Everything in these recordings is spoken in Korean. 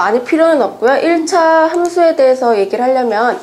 많이 필요는 없고요. 1차 함수에 대해서 얘기를 하려면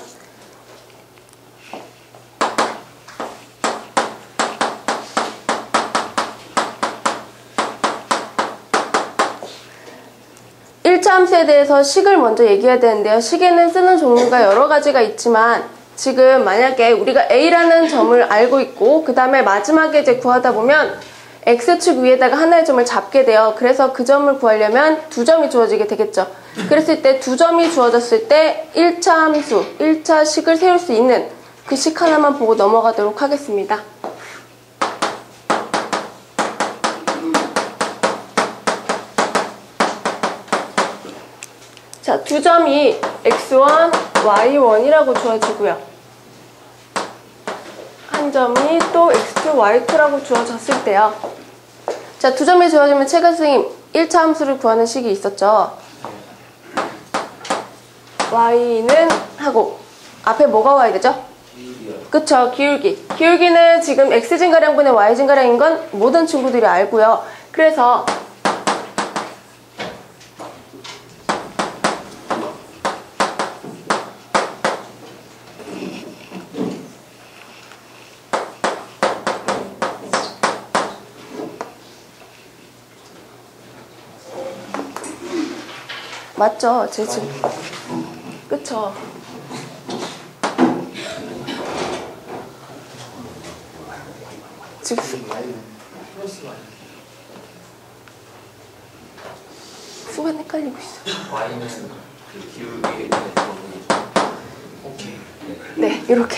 함수에 대해서 식을 먼저 얘기해야 되는데요. 식에는 쓰는 종류가 여러 가지가 있지만 지금 만약에 우리가 A라는 점을 알고 있고 그 다음에 마지막에 이제 구하다 보면 X축 위에다가 하나의 점을 잡게 돼요. 그래서 그 점을 구하려면 두 점이 주어지게 되겠죠. 그랬을 때 두 점이 주어졌을 때 1차 함수, 1차 식을 세울 수 있는 그 식 하나만 보고 넘어가도록 하겠습니다. 자, 두 점이 x1, y1이라고 주어지고요. 한 점이 또 x2, y2라고 주어졌을 때요. 자, 두 점이 주어지면 최근 선생님 1차 함수를 구하는 식이 있었죠. y는 하고 앞에 뭐가 와야 되죠? 그쵸, 기울기. 기울기는 지금 x 증가량분의 y 증가량인 건 모든 친구들이 알고요. 그래서 맞죠? 제 지금 그쵸? 지금 수가 헷갈리고 있어. y는 기울기 네, 이렇게.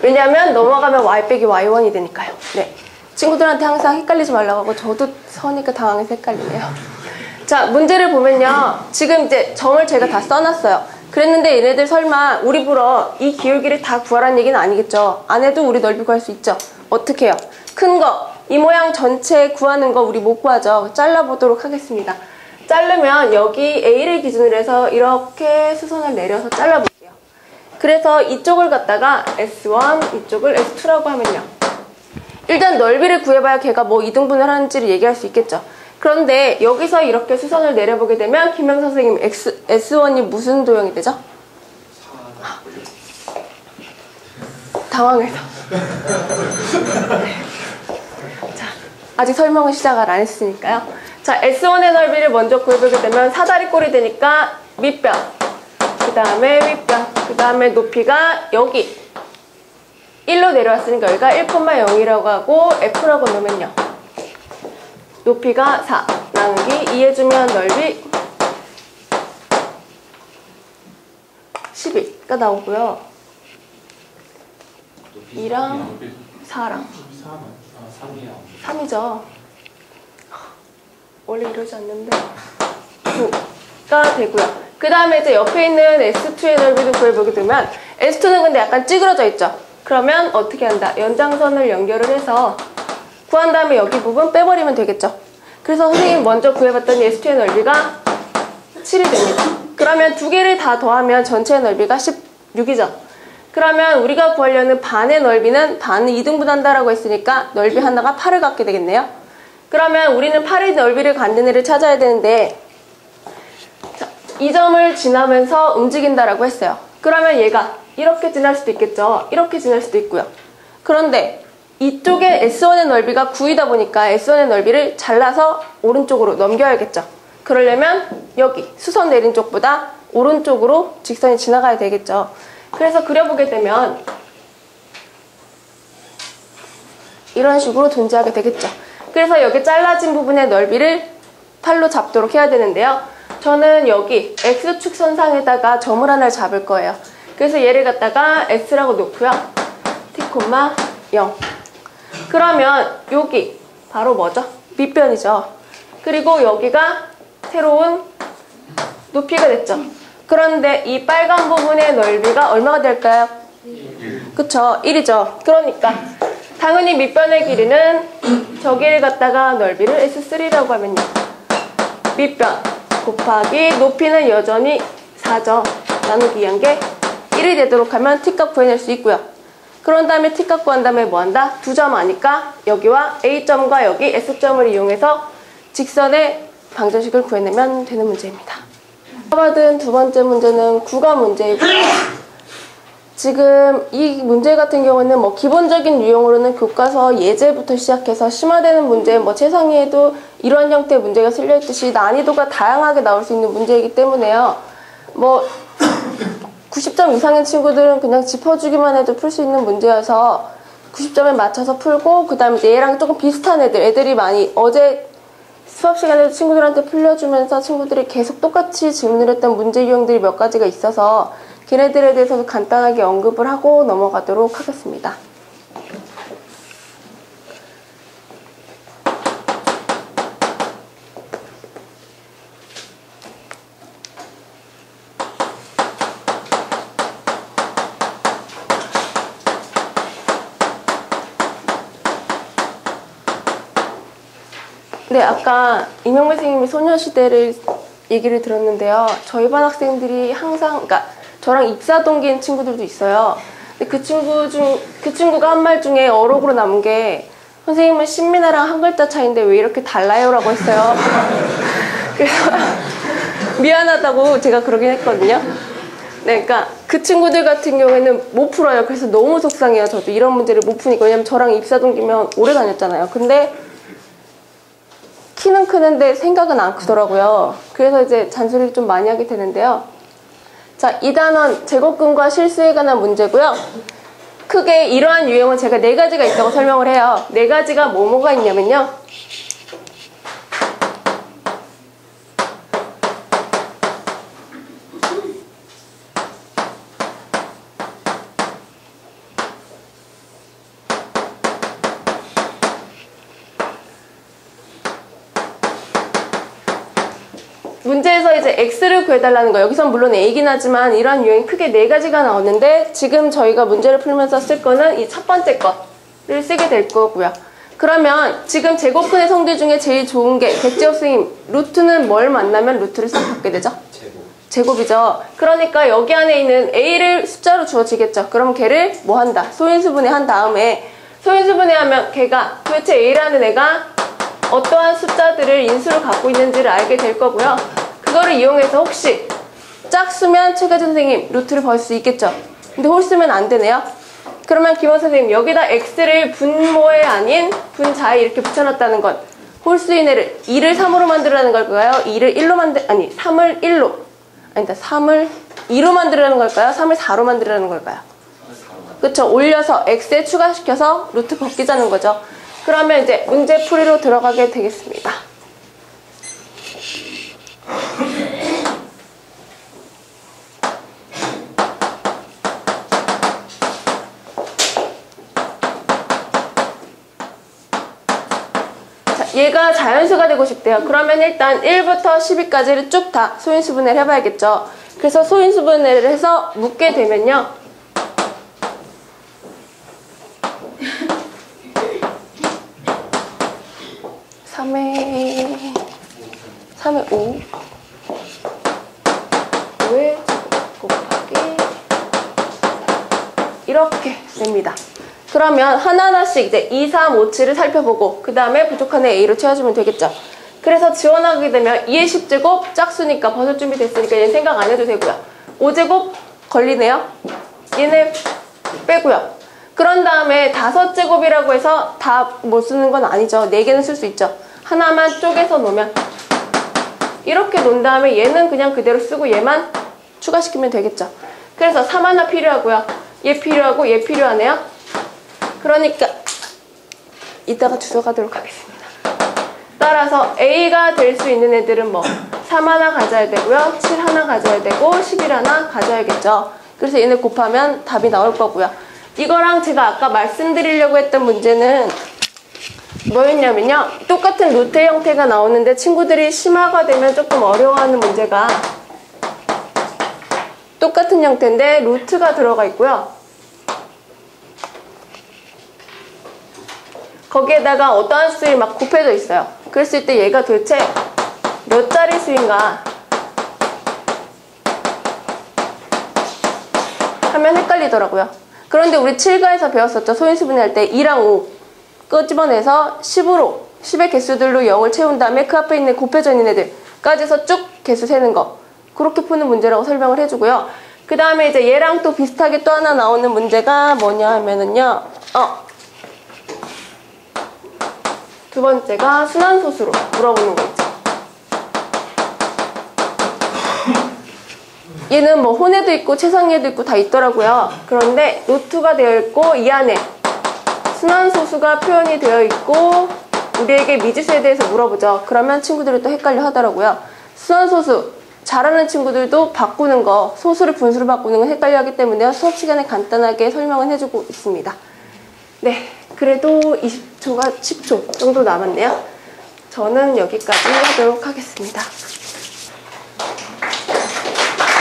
왜냐하면 넘어가면 y 빼기 y1이 되니까요. 네, 친구들한테 항상 헷갈리지 말라고 하고 저도 서니까 당황해서 헷갈리네요. 자, 문제를 보면요. 지금 이제 점을 제가 다 써놨어요. 그랬는데 얘네들 설마 우리 보러 이 기울기를 다 구하라는 얘기는 아니겠죠. 안 해도 우리 넓이 구할 수 있죠. 어떻게 해요? 큰 거, 이 모양 전체 구하는 거 우리 못 구하죠. 잘라보도록 하겠습니다. 자르면 여기 A를 기준으로 해서 이렇게 수선을 내려서 잘라볼게요. 그래서 이쪽을 갖다가 S1, 이쪽을 S2라고 하면요. 일단 넓이를 구해봐야 걔가 뭐 이등분을 하는지를 얘기할 수 있겠죠. 그런데 여기서 이렇게 수선을 내려보게 되면 김영 선생님 S1이 무슨 도형이 되죠? 당황해서. 자, 아직 설명은 시작을 안 했으니까요. 자, S1의 넓이를 먼저 구해보게 되면 사다리꼴이 되니까 밑변, 그 다음에 윗변, 그 다음에 높이가 여기 1로 내려왔으니까 여기가 1,0이라고 하고 F라고 놓으면요. 높이가 4, 나누기 2 해주면 넓이 11가 나오고요. 2랑 4랑 3이죠. 원래 이러지 않는데 9가 되고요. 그 다음에 이제 옆에 있는 S2의 넓이를 구해보게 되면 S2는 근데 약간 찌그러져 있죠. 그러면 어떻게 한다? 연장선을 연결을 해서 구한 다음에 여기 부분 빼버리면 되겠죠. 그래서 선생님 먼저 구해봤더니 S2의 넓이가 7이 됩니다. 그러면 두 개를 다 더하면 전체의 넓이가 16이죠. 그러면 우리가 구하려는 반의 넓이는 반은 2등분한다라고 했으니까 넓이 하나가 8을 갖게 되겠네요. 그러면 우리는 8의 넓이를 갖는 애를 찾아야 되는데 자, 이 점을 지나면서 움직인다라고 했어요. 그러면 얘가 이렇게 지날 수도 있겠죠. 이렇게 지날 수도 있고요. 그런데 이쪽에 S1의 넓이가 9이다 보니까 S1의 넓이를 잘라서 오른쪽으로 넘겨야겠죠. 그러려면 여기 수선 내린 쪽보다 오른쪽으로 직선이 지나가야 되겠죠. 그래서 그려보게 되면 이런 식으로 존재하게 되겠죠. 그래서 여기 잘라진 부분의 넓이를 8로 잡도록 해야 되는데요. 저는 여기 X축선상에다가 점을 하나를 잡을 거예요. 그래서 얘를 갖다가 S라고 놓고요. T, 0. 그러면 여기 바로 뭐죠? 밑변이죠. 그리고 여기가 새로운 높이가 됐죠. 그런데 이 빨간 부분의 넓이가 얼마가 될까요? 1. 그쵸, 1이죠. 그러니까 당연히 밑변의 길이는 저기를 갖다가 넓이를 S3라고 하면요. 밑변 곱하기 높이는 여전히 4죠. 나누기 2한 게 1이 되도록 하면 T값 구해낼 수 있고요. 그런 다음에 T값 구한 다음에 뭐한다? 두 점 아니까 여기와 A점과 여기 S점을 이용해서 직선의 방정식을 구해내면 되는 문제입니다. 받은 두 번째 문제는 구간 문제이고요. 지금 이 문제 같은 경우는 뭐 기본적인 유형으로는 교과서 예제부터 시작해서 심화되는 문제, 뭐 최상위에도 이런 형태의 문제가 실려있듯이 난이도가 다양하게 나올 수 있는 문제이기 때문에요. 뭐 90점 이상의 친구들은 그냥 짚어주기만 해도 풀 수 있는 문제여서 90점에 맞춰서 풀고, 그 다음에 얘랑 조금 비슷한 애들이 많이 어제 수업 시간에도 친구들한테 풀려주면서 친구들이 계속 똑같이 질문을 했던 문제 유형들이 몇 가지가 있어서 걔네들에 대해서도 간단하게 언급을 하고 넘어가도록 하겠습니다. 네, 아까 이명배 선생님이 소녀시대를 얘기를 들었는데요. 저희 반 학생들이 항상, 그러니까 저랑 입사 동기인 친구들도 있어요. 근데 그 친구가 한 말 중에 어록으로 남은 게, 선생님은 신민아랑 한 글자 차이인데 왜 이렇게 달라요? 라고 했어요. 그래서 미안하다고 제가 그러긴 했거든요. 네, 그러니까 그 친구들 같은 경우에는 못 풀어요. 그래서 너무 속상해요. 저도 이런 문제를 못 푸니까. 왜냐면 저랑 입사 동기면 오래 다녔잖아요. 근데 키는 크는데 생각은 안 크더라고요. 그래서 이제 잔소리를 좀 많이 하게 되는데요. 자, 2단원 제곱근과 실수에 관한 문제고요. 크게 이러한 유형은 제가 4가지가 있다고 설명을 해요. 4가지가 뭐가 있냐면요. 문제에서 이제 x를 구해달라는 거, 여기선 물론 a이긴 하지만 이런 유형이 크게 4가지가 나오는데, 지금 저희가 문제를 풀면서 쓸 거는 이 첫 번째 거를 쓰게 될 거고요. 그러면 지금 제곱근의 성질 중에 제일 좋은 게, 백지엽 선생님, 루트는 뭘 만나면 루트를 싹 받게 되죠? 제곱이죠. 그러니까 여기 안에 있는 a를 숫자로 주어지겠죠. 그럼 걔를 뭐 한다? 소인수분해 한 다음에, 소인수분해 하면 걔가 도대체 a라는 애가 어떠한 숫자들을 인수를 갖고 있는지를 알게 될 거고요. 그거를 이용해서 혹시 짝수면 최가진 선생님 루트를 벌 수 있겠죠. 근데 홀수면 안 되네요. 그러면 김원 선생님, 여기다 x를 분모에 아닌 분자에 이렇게 붙여놨다는 건 홀수인 애를 2를 3으로 만들라는 걸까요? 2를 1로 아니 3을 1로, 아니다 3을 2로 만들라는 걸까요? 3을 4로 만들라는 걸까요? 그쵸, 올려서 x에 추가시켜서 루트 벗기자는 거죠. 그러면 이제 문제 풀이로 들어가게 되겠습니다. 자, 얘가 자연수가 되고 싶대요. 그러면 일단 1부터 10까지를 쭉 다 소인수분해를 해봐야겠죠. 그래서 소인수분해를 해서 묻게 되면요. 3의 5 5의 곱하기 이렇게 됩니다. 그러면 하나하나씩 이제 2, 3, 5, 7을 살펴보고 그 다음에 부족한 애 A로 채워주면 되겠죠. 그래서 지원하게 되면 2의 10제곱 짝수니까 벗을 준비 됐으니까 얘는 생각 안 해도 되고요. 5제곱 걸리네요. 얘네 빼고요. 그런 다음에 5제곱이라고 해서 다 못 쓰는 건 아니죠. 4개는 쓸 수 있죠. 하나만 쪼개서 놓으면 이렇게 놓은 다음에 얘는 그냥 그대로 쓰고 얘만 추가시키면 되겠죠. 그래서 3 하나 필요하고요. 얘 필요하고 얘 필요하네요. 그러니까 이따가 주워 가도록 하겠습니다. 따라서 A가 될 수 있는 애들은 뭐 3 하나 가져야 되고요. 7 하나 가져야 되고 11 하나 가져야겠죠. 그래서 얘네 곱하면 답이 나올 거고요. 이거랑 제가 아까 말씀드리려고 했던 문제는 뭐였냐면요. 똑같은 루트 형태가 나오는데 친구들이 심화가 되면 조금 어려워하는 문제가 똑같은 형태인데 루트가 들어가 있고요. 거기에다가 어떠한 수들이 막 곱해져 있어요. 그랬을 때 얘가 도대체 몇 자리 수인가 하면 헷갈리더라고요. 그런데 우리 7가에서 배웠었죠. 소인수분해할 때 2랑 5 끄집어내서 10으로 10의 개수들로 0을 채운 다음에 그 앞에 있는 곱해져 있는 애들까지 해서 쭉 개수 세는 거. 그렇게 푸는 문제라고 설명을 해주고요. 그 다음에 이제 얘랑 또 비슷하게 또 하나 나오는 문제가 뭐냐 하면은요. 두 번째가 순환소수로 물어보는 거 있죠. 얘는 뭐 혼에도 있고 최상위에도 있고 다 있더라고요. 그런데 노트가 되어 있고 이 안에 순환소수가 표현이 되어 있고 우리에게 미지수에 대해서 물어보죠. 그러면 친구들이 또 헷갈려 하더라고요. 순환소수 잘하는 친구들도 바꾸는 거, 소수를 분수로 바꾸는 건 헷갈려 하기 때문에 수업 시간에 간단하게 설명은 해주고 있습니다. 네, 그래도 20초가 10초 정도 남았네요. 저는 여기까지 하도록 하겠습니다.